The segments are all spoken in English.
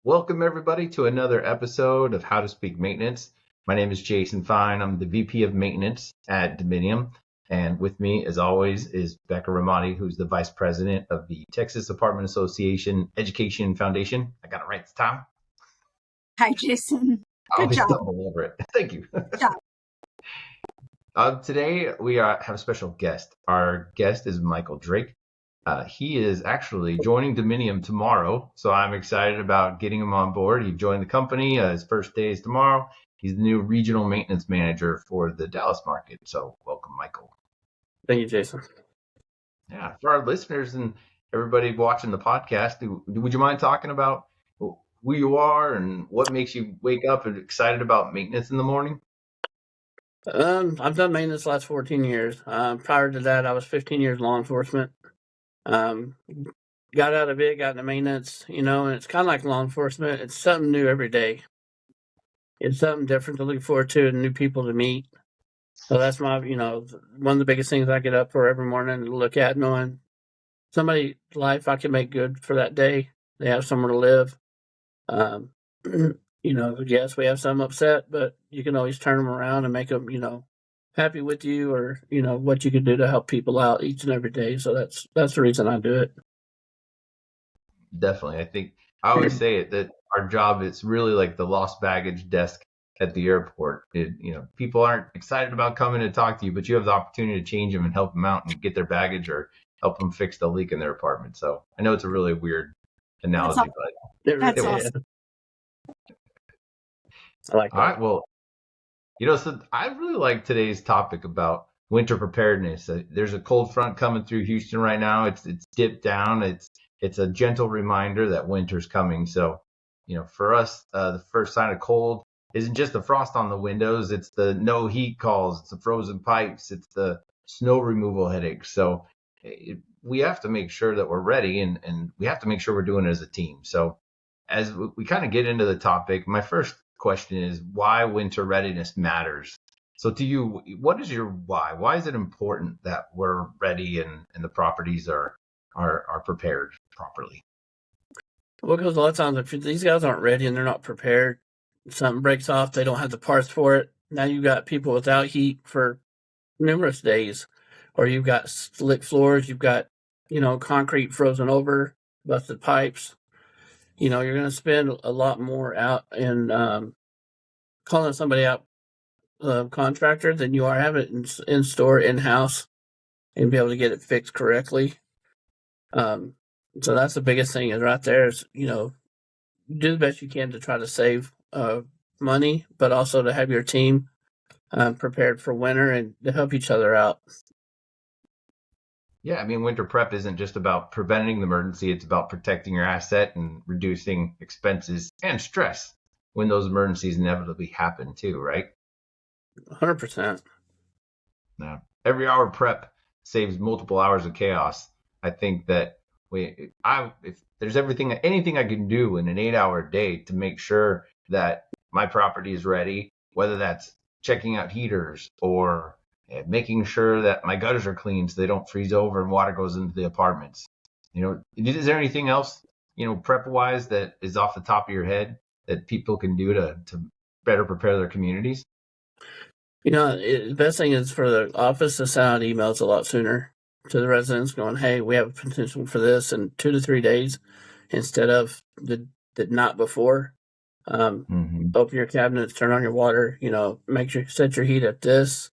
Welcome everybody to another episode of How to Speak Maintenance. My name is Jason Fein. I'm the VP of Maintenance at Dominium. And with me, as always, is Becca Ramati, who's the Vice President of the Texas Apartment Association Education Foundation. I got it right this time. Hi, Jason. I Good always job. stumble over it. Thank you. Good job. Today, we have a special guest. Our guest is Michael Drake. He is actually joining Dominium tomorrow, so I'm excited about getting him on board. He joined the company. His first day is tomorrow. He's the new regional maintenance manager for the Dallas market. So welcome, Michael. Thank you, Jason. Yeah, for our listeners and everybody watching the podcast, would you mind talking about who you are and what makes you wake up and excited about maintenance in the morning? I've done maintenance the last 14 years. Prior to that, I was 15 years law enforcement. Got out of it, got into maintenance, and it's kind of like law enforcement. It's something new every day. It's something different to look forward to and new people to meet. So that's my, one of the biggest things I get up for every morning to look at, knowing somebody's life I can make good for that day. They have somewhere to live. Yes, we have some upset, but you can always turn them around and make them, happy with you, or what you can do to help people out each and every day. So that's the reason I do it. Definitely. I think I always say it that our job is really like the lost baggage desk at the airport. People aren't excited about coming to talk to you, but you have the opportunity to change them and help them out and get their baggage or help them fix the leak in their apartment. So I know it's a really weird analogy, but That's awesome. I like that. All right. Well, so I really like today's topic about winter preparedness. There's a cold front coming through Houston right now. It's dipped down. It's a gentle reminder that winter's coming. So, for us, the first sign of cold isn't just the frost on the windows. It's the no heat calls. It's the frozen pipes. It's the snow removal headaches. So we have to make sure that we're ready, and we have to make sure we're doing it as a team. So as we kind of get into the topic, my first question is why winter readiness matters. So to you, what is your why? Why is it important that we're ready and the properties are prepared properly? Well, because a lot of times if these guys aren't ready and they're not prepared, something breaks off, they don't have the parts for it. Now you've got people without heat for numerous days, or you've got slick floors, you've got, concrete frozen over, busted pipes. You're going to spend a lot more out in calling somebody out, contractor, than you are having it in store, in-house, and be able to get it fixed correctly. So that's the biggest thing is right there is, do the best you can to try to save money, but also to have your team prepared for winter and to help each other out. Yeah, I mean, winter prep isn't just about preventing the emergency. It's about protecting your asset and reducing expenses and stress when those emergencies inevitably happen too, right? 100%. Now, every hour prep saves multiple hours of chaos. I think that if there's anything I can do in an 8-hour day to make sure that my property is ready, whether that's checking out heaters or making sure that my gutters are clean so they don't freeze over and water goes into the apartments. Is there anything else, prep wise that is off the top of your head that people can do to better prepare their communities? The best thing is for the office to send out emails a lot sooner to the residents going, hey, we have a potential for this in 2 to 3 days instead of the night before. Open your cabinets, turn on your water, make sure you set your heat at this.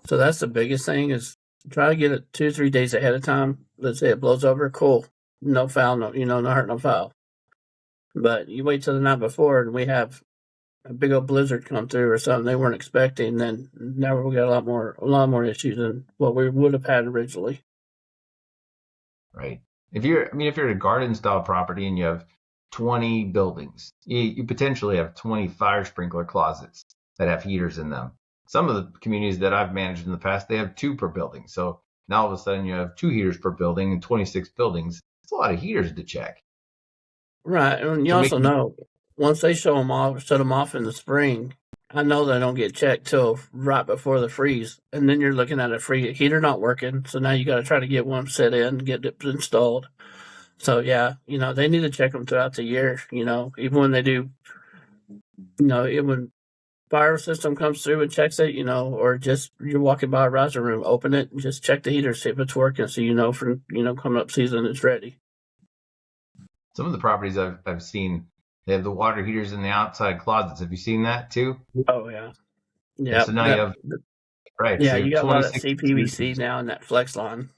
So that's the biggest thing is try to get it 2 or 3 days ahead of time. Let's say it blows over, cool. No foul, no hurt, no foul. But you wait till the night before and we have a big old blizzard come through or something they weren't expecting, then now we got a lot more issues than what we would have had originally. Right. If you're in a garden style property and you have 20 buildings, you potentially have 20 fire sprinkler closets that have heaters in them. Some of the communities that I've managed in the past, they have 2 per building. So now all of a sudden you have 2 heaters per building and 26 buildings. It's a lot of heaters to check. Right. And you also know once they set them off in the spring, I know they don't get checked till right before the freeze. And then you're looking at a free heater not working. So now you got to try to get one set in, get it installed. So yeah, they need to check them throughout the year. Even when they do, even when fire system comes through and checks it, or just you're walking by a riser room, open it and just check the heater, see if it's working, so for coming up season it's ready. Some of the properties I've seen, they have the water heaters in the outside closets. Have you seen that too? Oh yeah, Yeah. So now you have right. So yeah. you You have got a lot of 26 CPVC heaters. now in that flex line.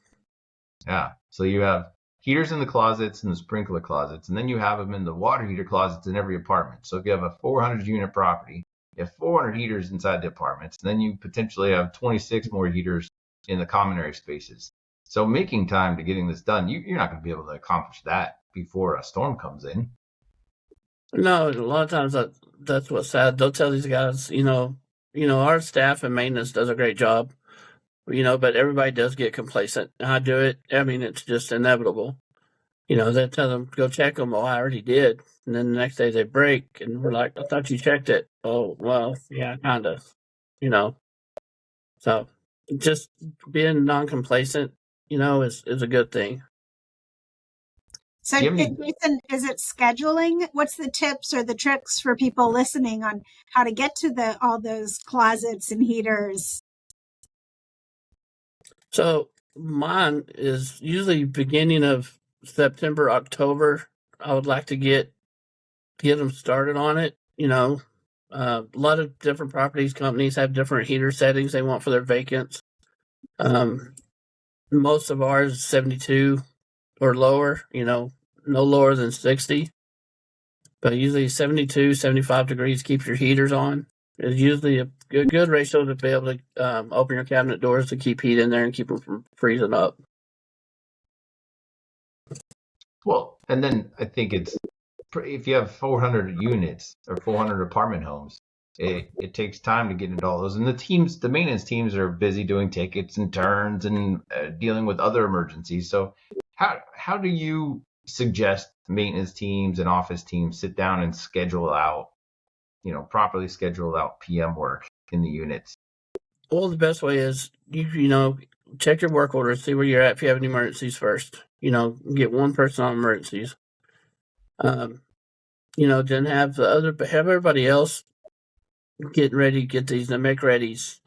Yeah. So you have heaters in the closets and the sprinkler closets, and then you have them in the water heater closets in every apartment. So if you have a 400 unit property, you have 400 heaters inside the apartments, and then you potentially have 26 more heaters in the common area spaces. So making time to getting this done, you're not going to be able to accomplish that before a storm comes in. No, a lot of times that's what's sad. They'll tell these guys, our staff and maintenance does a great job, but everybody does get complacent. I do it. I mean, it's just inevitable. They tell them, go check them. Oh, I already did. And then the next day they break, and we're like, I thought you checked it. Oh, well, yeah, kind of, you know. So just being non complacent, is a good thing. So, Jason, is it scheduling? What's the tips or the tricks for people listening on how to get to all those closets and heaters? So mine is usually beginning of September, October. I would like to get them started on it. A lot of different properties companies have different heater settings they want for their vacants. Most of ours is 72 or lower, no lower than 60. But usually 72, 75 degrees keeps your heaters on. It's usually a good ratio to be able to open your cabinet doors to keep heat in there and keep them from freezing up. Well, and then I think if you have 400 units or 400 apartment homes, it takes time to get into all those. And the maintenance teams are busy doing tickets and turns and dealing with other emergencies. So how do you suggest maintenance teams and office teams sit down and properly schedule out PM work in the units? Well, the best way is check your work order, see where you're at if you have any emergencies first. Get one person on emergencies. Then have everybody else getting ready, get these and make readies.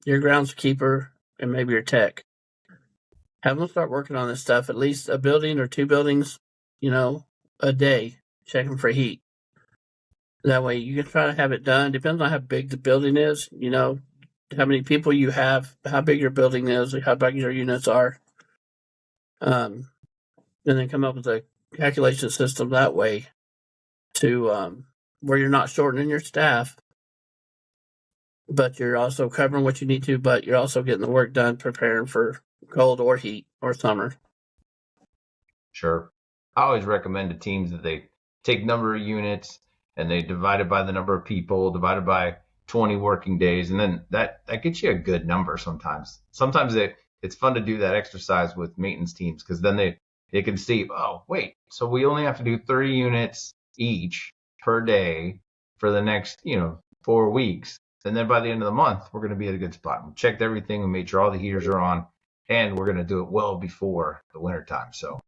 Your groundskeeper and maybe your tech. Have them start working on this stuff, at least a building or two buildings, a day, checking for heat. That way you can try to have it done. Depends on how big the building is, how many people you have, how big your building is, how big your units are. And then come up with a calculation system that way to where you're not shortening your staff, but you're also covering what you need to, but you're also getting the work done preparing for cold or heat or summer. Sure. I always recommend to teams that they take number of units and they divide it by the number of people, divided by 20 working days, and then that gets you a good number sometimes. Sometimes it's fun to do that exercise with maintenance teams because then they can see, oh, wait, so we only have to do 30 units each per day for the next, 4 weeks. And then by the end of the month, we're going to be at a good spot. We checked everything, we made sure all the heaters are on, and we're going to do it well before the wintertime. So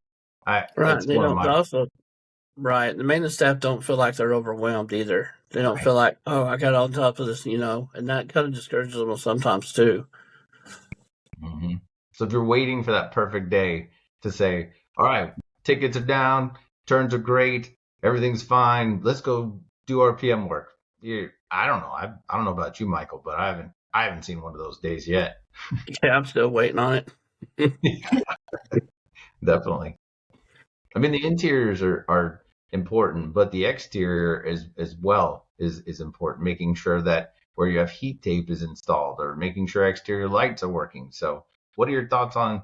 Right. They don't also right. The maintenance staff don't feel like they're overwhelmed either. They don't feel like, oh, I got on top of this, and that kind of discourages them sometimes too. Mm-hmm. So if you're waiting for that perfect day to say, all right, tickets are down, turns are great, everything's fine, let's go do our PM work. I don't know. I don't know about you, Michael, but I haven't seen one of those days yet. Yeah, I'm still waiting on it. Definitely. I mean, the interiors are important, but the exterior as well is important. Making sure that where you have heat tape is installed, or making sure exterior lights are working. So, what are your thoughts on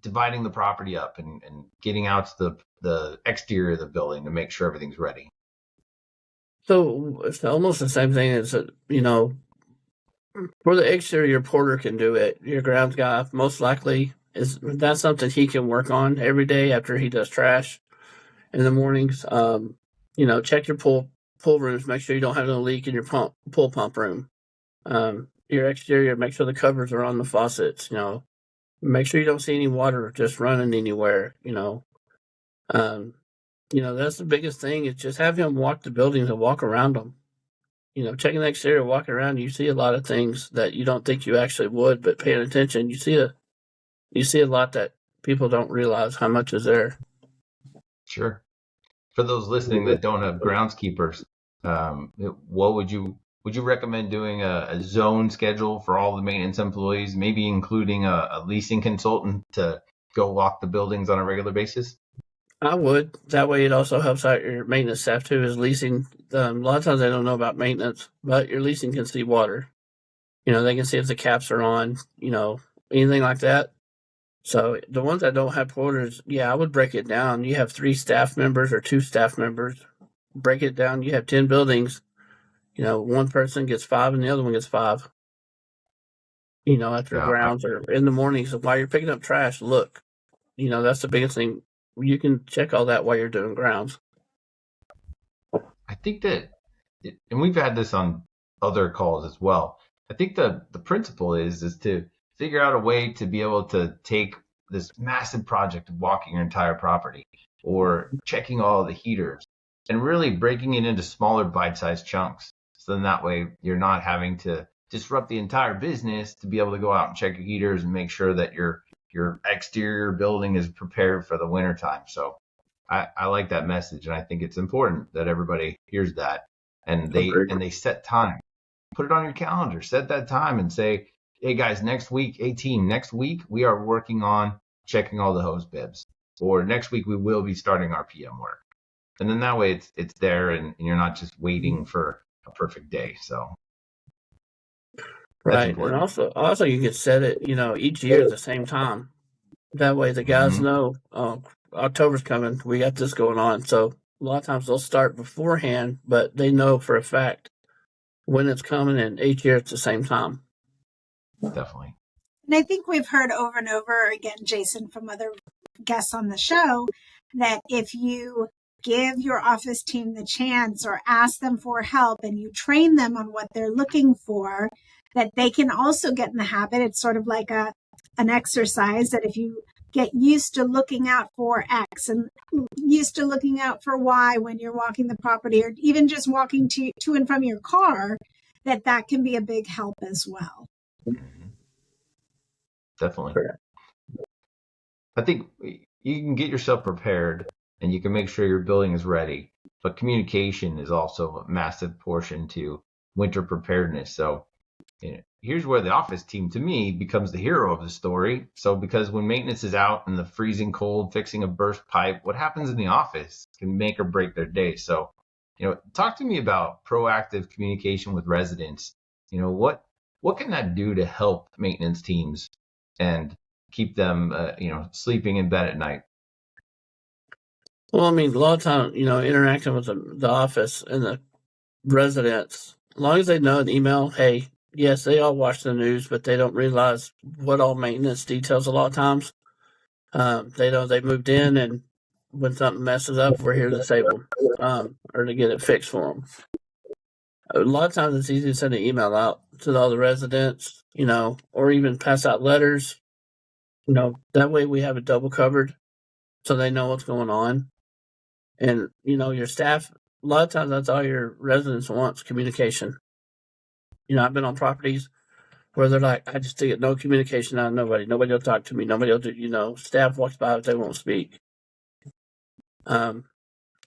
dividing the property up and getting out to the exterior of the building to make sure everything's ready? So it's almost the same thing as for the exterior, your porter can do it. Your grounds guy most likely that's something he can work on every day after he does trash in the mornings. Check your pool rooms, make sure you don't have no leak in your pool pump room. Your exterior, make sure the covers are on the faucets. Make sure you don't see any water just running anywhere. That's the biggest thing, is just have him walk the buildings and walk around them. Checking the exterior, walking around, you see a lot of things that you don't think you actually would, but paying attention, you see a lot that people don't realize how much is there. Sure. For those listening that don't have groundskeepers, what would you recommend doing a zone schedule for all the maintenance employees, maybe including a leasing consultant to go walk the buildings on a regular basis? I would. That way it also helps out your maintenance staff too, is leasing. A lot of times they don't know about maintenance, but your leasing can see water. They can see if the caps are on, anything like that. So the ones that don't have porters, I would break it down. You have 3 staff members or 2 staff members. Break it down. You have 10 buildings. One person gets 5 and the other one gets 5. After grounds or in the mornings. So while you're picking up trash, look. That's the biggest thing. You can check all that while you're doing grounds. I think that, and we've had this on other calls as well. I think the principle is to figure out a way to be able to take this massive project of walking your entire property or checking all the heaters and really breaking it into smaller bite-sized chunks. So then that way you're not having to disrupt the entire business to be able to go out and check your heaters and make sure that your exterior building is prepared for the wintertime. So I like that message, and I think it's important that everybody hears that, and they set time. Put it on your calendar, set that time, and say, hey guys, next week, next week we are working on checking all the hose bibs, or next week we will be starting our PM work. And then that way it's there, and you're not just waiting for a perfect day. So right, important. And also you can set it, each year at the same time. That way the guys know, October's coming, we got this going on. So a lot of times they'll start beforehand, but they know for a fact when it's coming, and each year at the same time. Definitely. And I think we've heard over and over again, Jason, from other guests on the show, that if you give your office team the chance or ask them for help and you train them on what they're looking for, that they can also get in the habit. It's sort of like an exercise that if you get used to looking out for X and used to looking out for Y when you're walking the property, or even just walking to and from your car, that can be a big help as well. Definitely. Correct. I think you can get yourself prepared and you can make sure your building is ready, but communication is also a massive portion to winter preparedness. So here's where the office team, to me, becomes the hero of the story. So because when maintenance is out in the freezing cold fixing a burst pipe, what happens in the office can make or break their day. So, talk to me about proactive communication with residents. What can that do to help maintenance teams and keep them, sleeping in bed at night? Well, I mean, a lot of time, interacting with the office and the residents, as long as they know an email, hey, yes, they all watch the news, but they don't realize what all maintenance details a lot of times. They know they moved in, and when something messes up, we're here to save them, or to get it fixed for them. A lot of times it's easy to send an email out to all the residents, or even pass out letters. That way we have it double covered so they know what's going on. And, your staff, a lot of times that's all your residents wants, communication. I've been on properties where they're like, I just get no communication out of nobody. Nobody will talk to me. Nobody will do, staff walks by, but they won't speak. And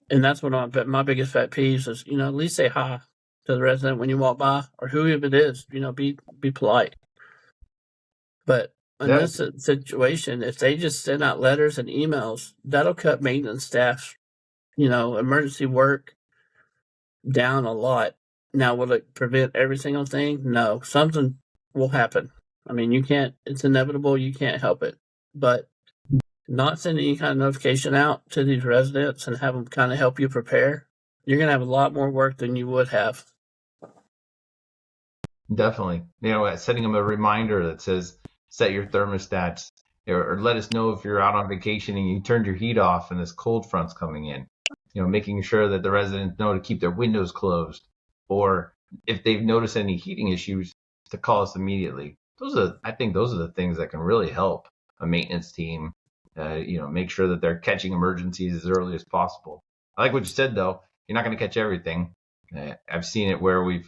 that's what my biggest pet peeves is, at least say hi to the resident when you walk by, or whoever it is, be polite. But in this situation, if they just send out letters and emails, that'll cut maintenance staff, emergency work down a lot. Now, will it prevent every single thing? No, something will happen. I mean, it's inevitable. You can't help it. But not sending any kind of notification out to these residents and have them kind of help you prepare, you're going to have a lot more work than you would have. Definitely. Setting them a reminder that says, set your thermostats, or let us know if you're out on vacation and you turned your heat off and this cold front's coming in. Making sure that the residents know to keep their windows closed, or if they've noticed any heating issues, to call us immediately. I think those are the things that can really help a maintenance team make sure that they're catching emergencies as early as possible. I like what you said, though. You're not going to catch everything. I've seen it where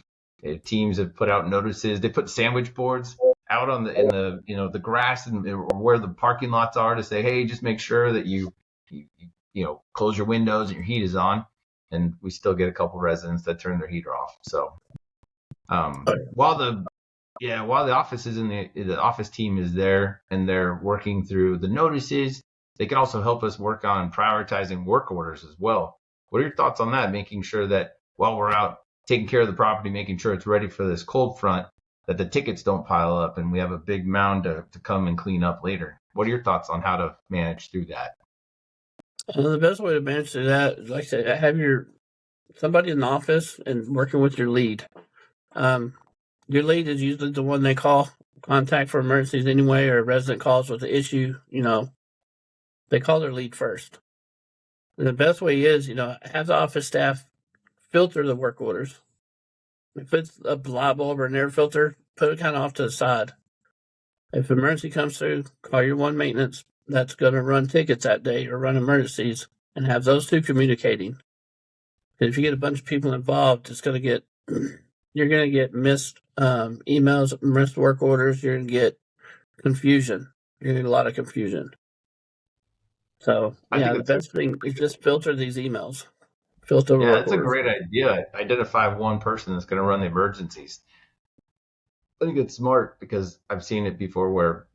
teams have put out notices. They put sandwich boards out in the grass or where the parking lots are to say, hey, just make sure that you close your windows and your heat is on. And we still get a couple residents that turn their heater off. So while the office is the office team is there and they're working through the notices, they can also help us work on prioritizing work orders as well. What are your thoughts on that? Making sure that while we're out taking care of the property, making sure it's ready for this cold front, that the tickets don't pile up and we have a big mound to come and clean up later. What are your thoughts on how to manage through that? The best way to manage through that is, like I said, have somebody in the office and working with your lead. Your lead is usually the one they contact for emergencies anyway, or a resident calls with an issue. They call their lead first. And the best way is, have the office staff filter the work orders. If it's a light bulb or an air filter, put it kind of off to the side. If emergency comes through, call your one maintenance that's going to run tickets that day or run emergencies, and have those two communicating. Because if you get a bunch of people involved, you're going to get missed emails, missed work orders. You're going to get confusion. You're going to get a lot of confusion. So, the best thing is just filter these emails. Filter work orders. That's a great idea. Identify one person that's going to run the emergencies. I think it's smart because I've seen it before where,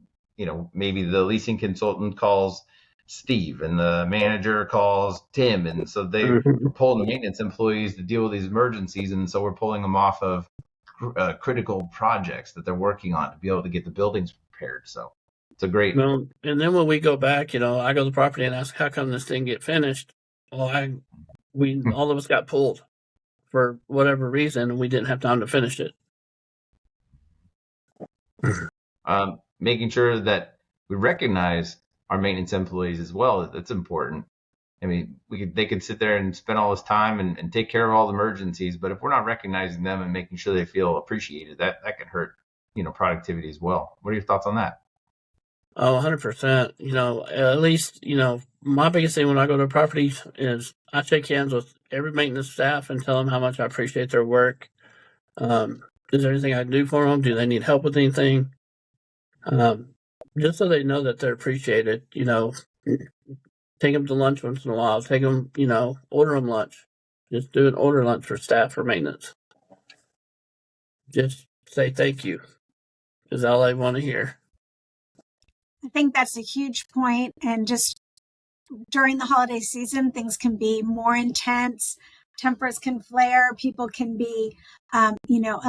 maybe the leasing consultant calls Steve and the manager calls Tim. And so they're pulling the maintenance employees to deal with these emergencies. And so we're pulling them off of critical projects that they're working on to be able to get the buildings prepared. So it's a great. Well, and then when we go back, I go to the property and ask, how come this didn't get finished? Well, all of us got pulled for whatever reason, and we didn't have time to finish it. Making sure that we recognize our maintenance employees as well. That's important. I mean, they could sit there and spend all this time and take care of all the emergencies, but if we're not recognizing them and making sure they feel appreciated, that can hurt, productivity as well. What are your thoughts on that? Oh, 100%. At least, my biggest thing when I go to a property is I shake hands with every maintenance staff and tell them how much I appreciate their work. Is there anything I can do for them? Do they need help with anything? Just so they know that they're appreciated, take them to lunch once in a while, take them, order them lunch. Just do an order lunch for staff for maintenance. Just say thank you is all I want to hear. I think that's a huge point. And just during the holiday season, things can be more intense. Tempers can flare. People can be, a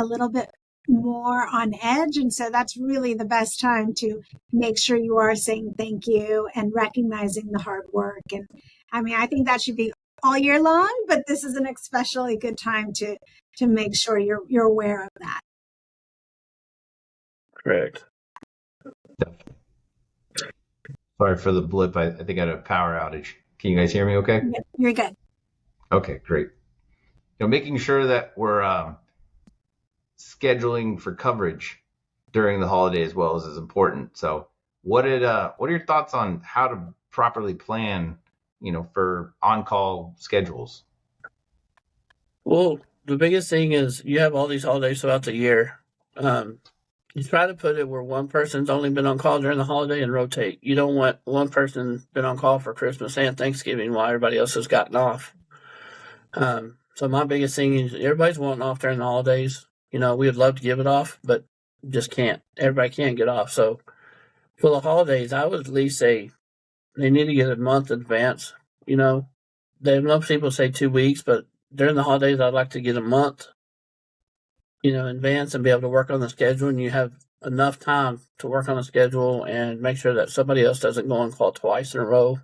little bit more on edge. And so that's really the best time to make sure you are saying thank you and recognizing the hard work. And I think that should be all year long, but this is an especially good time to make sure you're aware of that. Correct. Sorry for the blip. I think I had a power outage. Can you guys hear me okay? Yep, you're good. Okay, great. Making sure that we're scheduling for coverage during the holiday as well is important. So what are your thoughts on how to properly plan, for on-call schedules? Well, the biggest thing is you have all these holidays throughout the year. You try to put it where one person's only been on call during the holiday and rotate. You don't want one person been on call for Christmas and Thanksgiving while everybody else has gotten off. So my biggest thing is everybody's wanting off during the holidays. We would love to give it off, but just can't. Everybody can't get off. So for the holidays, I would at least say they need to get a month in advance. Most people say 2 weeks, but during the holidays, I'd like to get a month, in advance and be able to work on the schedule. And you have enough time to work on the schedule and make sure that somebody else doesn't go on call twice in a row.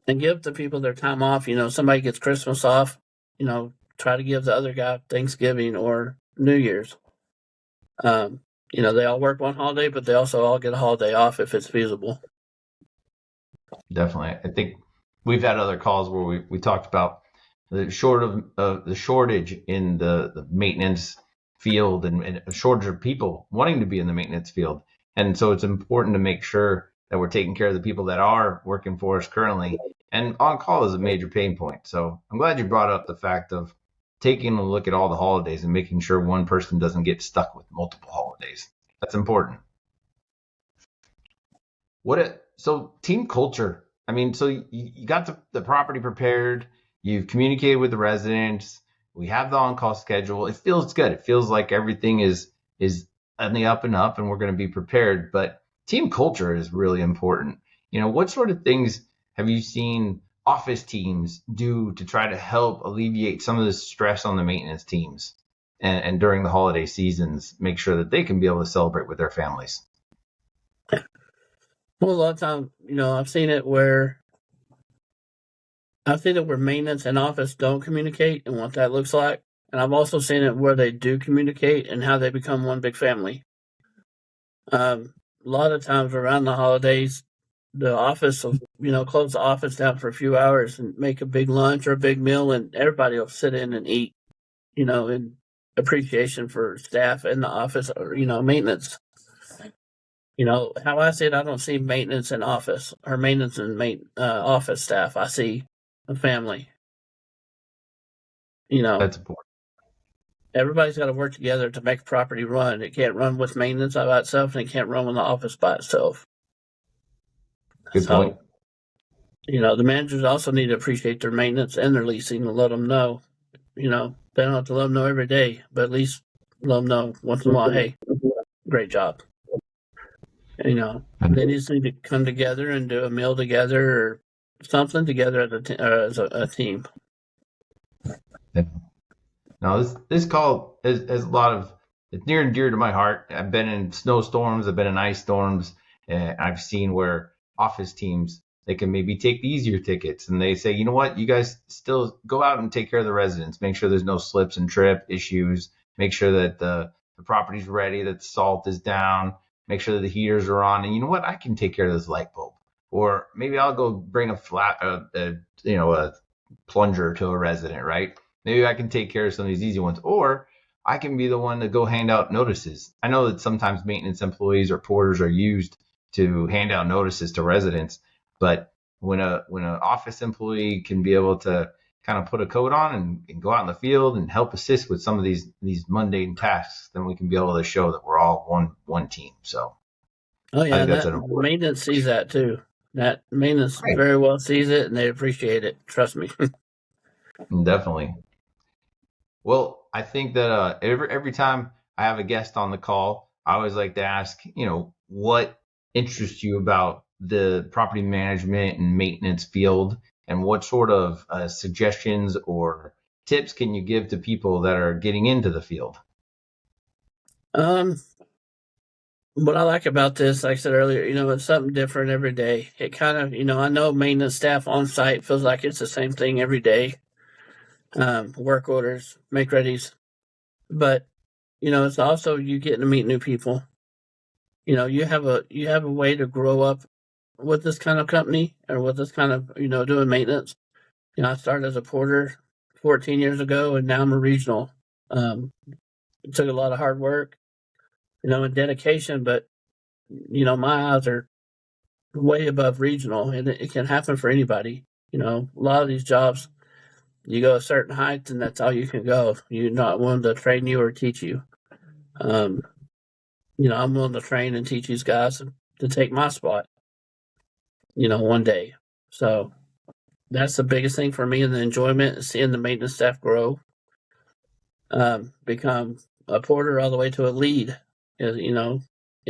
And give the people their time off. Somebody gets Christmas off, try to give the other guy Thanksgiving or New Year's. They all work one holiday, but they also all get a holiday off if it's feasible. Definitely. I think we've had other calls where we talked about the shortage in the maintenance field and a shortage of people wanting to be in the maintenance field. And so it's important to make sure that we're taking care of the people that are working for us currently. And on call is a major pain point. So I'm glad you brought up the fact of taking a look at all the holidays and making sure one person doesn't get stuck with multiple holidays. That's important. So team culture. I mean, so you got the property prepared, you've communicated with the residents, we have the on-call schedule. It feels good. It feels like everything is on the up and up, and we're going to be prepared. But team culture is really important. What sort of things have you seen office teams do to try to help alleviate some of the stress on the maintenance teams and during the holiday seasons, make sure that they can be able to celebrate with their families? Well, a lot of times, I've seen it where maintenance and office don't communicate and what that looks like. And I've also seen it where they do communicate and how they become one big family. A lot of times around the holidays, the office will, close the office down for a few hours and make a big lunch or a big meal, and everybody will sit in and eat, in appreciation for staff in the office or, maintenance. How I see it, I don't see maintenance in office or maintenance and office staff. I see a family. That's important. Everybody's got to work together to make a property run. It can't run with maintenance by itself, and it can't run with the office by itself. Good point. The managers also need to appreciate their maintenance and their leasing and let them know. They don't have to let them know every day, but at least let them know once in a while, hey, great job. They just need to come together and do a meal together or something together as a team. Yeah. Now, this call is a lot of, it's near and dear to my heart. I've been in snowstorms, I've been in ice storms, and I've seen where office teams, they can maybe take the easier tickets and they say, you know what, you guys still go out and take care of the residents, make sure there's no slips and trip issues, make sure that the property's ready, that the salt is down, make sure that the heaters are on, and you know what, I can take care of this light bulb. Or maybe I'll go bring a plunger to a resident, right? Maybe I can take care of some of these easy ones, or I can be the one to go hand out notices. I know that sometimes maintenance employees or porters are used to hand out notices to residents, but when an office employee can be able to kind of put a coat on and go out in the field and help assist with some of these mundane tasks, then we can be able to show that we're all one team. So, I think maintenance sees that too. That maintenance very well sees it, and they appreciate it. Trust me. Definitely. Well, I think that every time I have a guest on the call, I always like to ask, what interests you about the property management and maintenance field, and what sort of suggestions or tips can you give to people that are getting into the field? What I like about this, like I said earlier, it's something different every day. It kind of, I know maintenance staff on site feels like it's the same thing every day. Work orders, make readies, but it's also you getting to meet new people. You have a way to grow up with this kind of company or with this kind of doing maintenance. I started as a porter 14 years ago, and now I'm a regional. It took a lot of hard work, and dedication, but my eyes are way above regional, and it can happen for anybody. A lot of these jobs, you go a certain height, and that's all you can go. You're not willing to train you or teach you. I'm willing to train and teach these guys to take my spot, one day. So that's the biggest thing for me, and the enjoyment is seeing the maintenance staff grow, become a porter all the way to a lead, and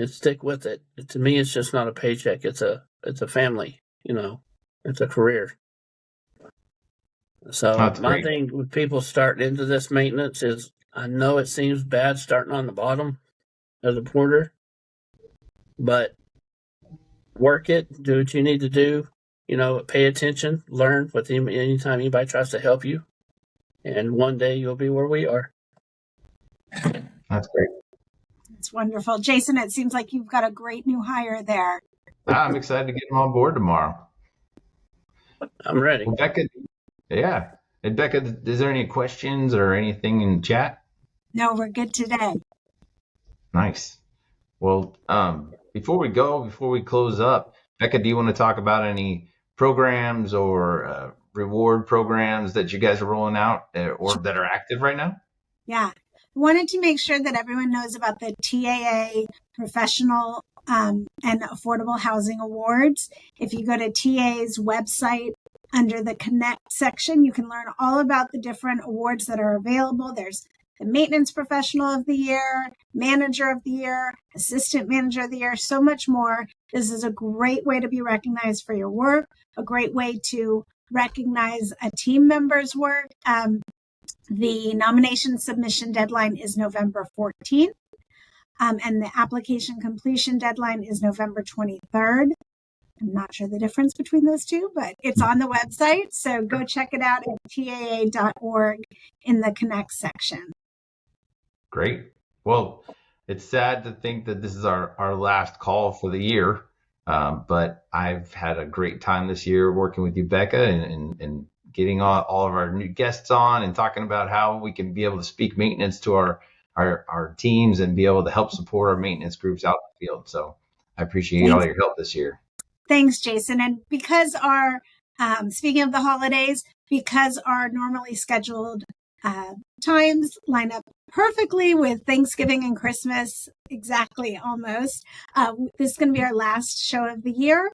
stick with it. To me, it's just not a paycheck. It's a family, it's a career. So my thing with people starting into this maintenance is, I know it seems bad starting on the bottom as a porter, but work it, do what you need to do, pay attention, learn with anytime anybody tries to help you, and one day you'll be where we are. That's great. That's wonderful. Jason, it seems like you've got a great new hire there. I'm excited to get him on board tomorrow. I'm ready. Well, Becca, yeah. And Becca, is there any questions or anything in the chat? No, we're good today. Nice. Well, before we close up, Becca, do you want to talk about any programs or reward programs that you guys are rolling out or that are active right now? Yeah. Wanted to make sure that everyone knows about the TAA Professional and Affordable Housing Awards. If you go to TAA's website under the Connect section, you can learn all about the different awards that are available. There's the Maintenance Professional of the Year, Manager of the Year, Assistant Manager of the Year, so much more. This is a great way to be recognized for your work, a great way to recognize a team member's work. The nomination submission deadline is November 14th, and the application completion deadline is November 23rd. I'm not sure the difference between those two, but it's on the website. So go check it out at taa.org in the Connect section. Great. Well, it's sad to think that this is our last call for the year, but I've had a great time this year working with you, Becca, and getting all of our new guests on and talking about how we can be able to speak maintenance to our teams and be able to help support our maintenance groups out in the field. So I appreciate all your help this year. Thanks, Jason. And because our, speaking of the holidays, because our normally scheduled times line up perfectly with Thanksgiving and Christmas, exactly almost, this is going to be our last show of the year,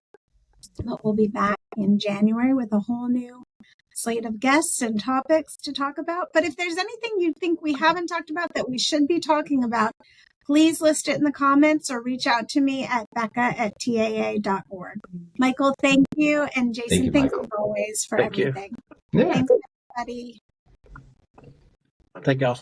but we'll be back in January with a whole new slate of guests and topics to talk about. But if there's anything you think we haven't talked about that we should be talking about, please list it in the comments or reach out to me at becca@taa.org. Michael, thank you. And Jason, thanks as always for everything. Yeah. Thanks, everybody. Thank y'all.